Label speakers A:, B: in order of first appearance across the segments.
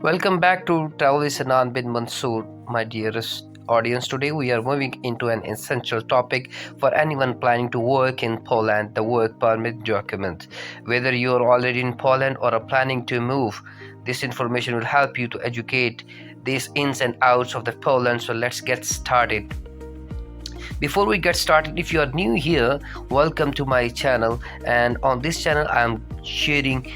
A: Welcome back to Travel with Sannan bin Mansoor, my dearest audience. Today we are moving into an essential topic for anyone planning to work in Poland, the work permit document. Whether you are already in Poland or are planning to move, this information will help you to educate these ins and outs of the Poland. So let's get started. Before we get started, if you are new here, welcome to my channel. And on this channel, I am sharing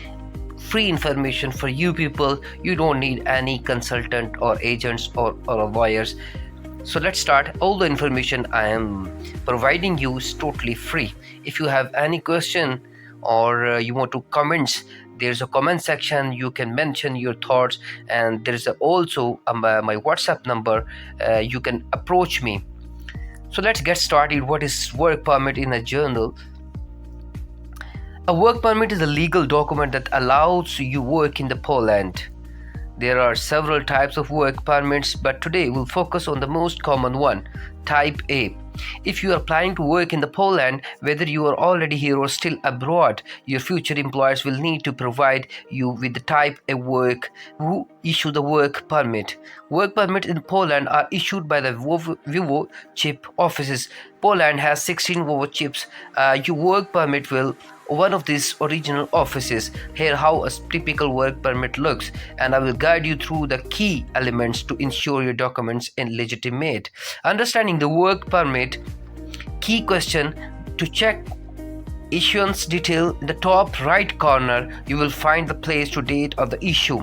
A: free information for you people. You don't need any consultant or agents or lawyers. So let's start. All the information I am providing you is totally free. If you have any question or you want to comments, there's a comment section. You can mention your thoughts, and there's also my WhatsApp number. You can approach me. So let's get started. What is work permit in a journal? A work permit is a legal document that allows you work in the Poland. There are several types of work permits, but today we'll focus on the most common one, Type A. If you are planning to work in the Poland, whether you are already here or still abroad, your future employers will need to provide you with the Type A work who issue the work permit. Work permits in Poland are issued by the Vivo chip offices. Poland has 16 Vivo chips. Your work permit will one of these original offices. Here how a typical work permit looks, and I will guide you through the key elements to ensure your documents are legitimate. Understanding the work permit, key question to check issuance detail. In the top right corner you will find the place to date of the issue,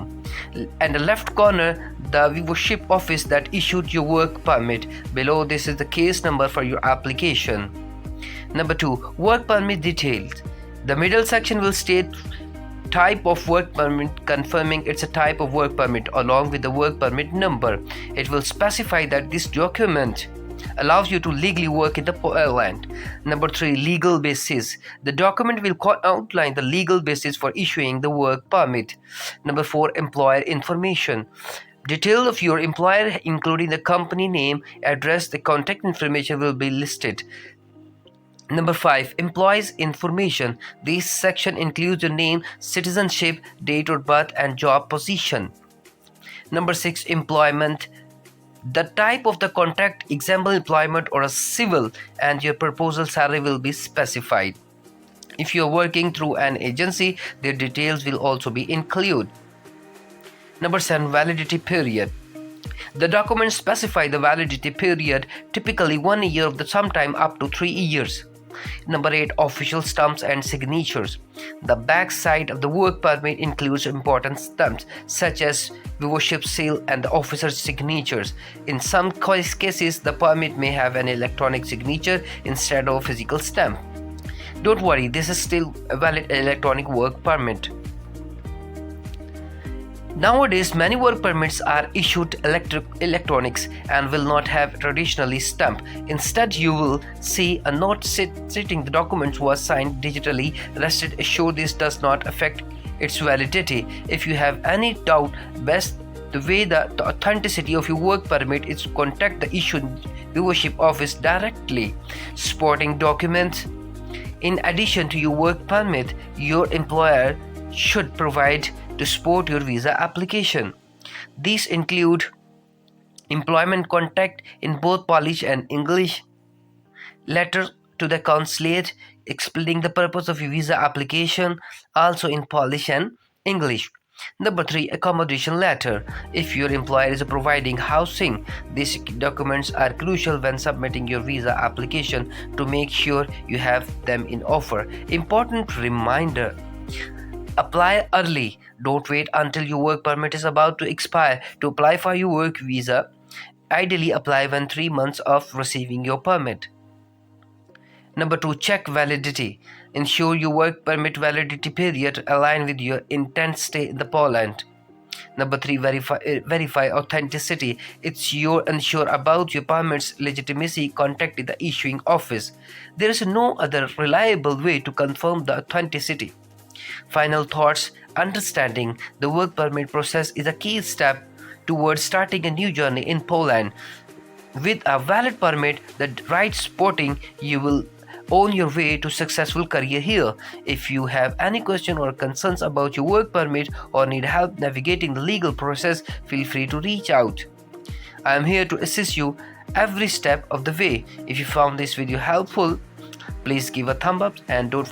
A: and the left corner the Vivo ship office that issued your work permit. Below this is the case number for your application. Number 2, work permit details. The middle section will state type of work permit, confirming it's a type of work permit along with the work permit number. It will specify that this document allows you to legally work in the Poland. Number 3, legal basis. The document will outline the legal basis for issuing the work permit. Number 4, employer information. Details of your employer, including the company name, address, the contact information will be listed. Number 5, employees information. This section includes your name, citizenship, date of birth, and job position. Number 6, employment. The type of the contract, example employment or a civil, and your proposal salary will be specified. If you are working through an agency, their details will also be included. Number 7, validity period. The documents specify the validity period, typically 1 year of the sometime up to 3 years. Number 8, official stamps and signatures. The back side of the work permit includes important stamps such as viewership seal and the officer's signatures. In some cases, the permit may have an electronic signature instead of a physical stamp. Don't worry, this is still a valid electronic work permit. Nowadays, many work permits are issued electronics and will not have traditionally stamp. Instead, you will see a note stating the document was signed digitally. Rest assured, this does not affect its validity. If you have any doubt, best the way the authenticity of your work permit is to contact the issued viewership office directly. Supporting documents. In addition to your work permit, your employer should provide to support your visa application. These include employment contract in both Polish and English, letter to the consulate explaining the purpose of your visa application, also in Polish and English. Number 3, accommodation letter. If your employer is providing housing, these documents are crucial when submitting your visa application to make sure you have them in offer. Important reminder: apply early. Don't wait until your work permit is about to expire to apply for your work visa. Ideally, apply within 3 months of receiving your permit. Number 2, check validity. Ensure your work permit validity period align with your intent stay in the Poland. Number 3, verify authenticity. It's your unsure about your permit's legitimacy, contact the issuing office. There is no other reliable way to confirm the authenticity. Final thoughts: understanding the work permit process is a key step towards starting a new journey in Poland. With a valid permit, the right supporting you will on your way to successful career here. If you have any question or concerns about your work permit or need help navigating the legal process, feel free to reach out. I am here to assist you every step of the way. If you found this video helpful, please give a thumb up and don't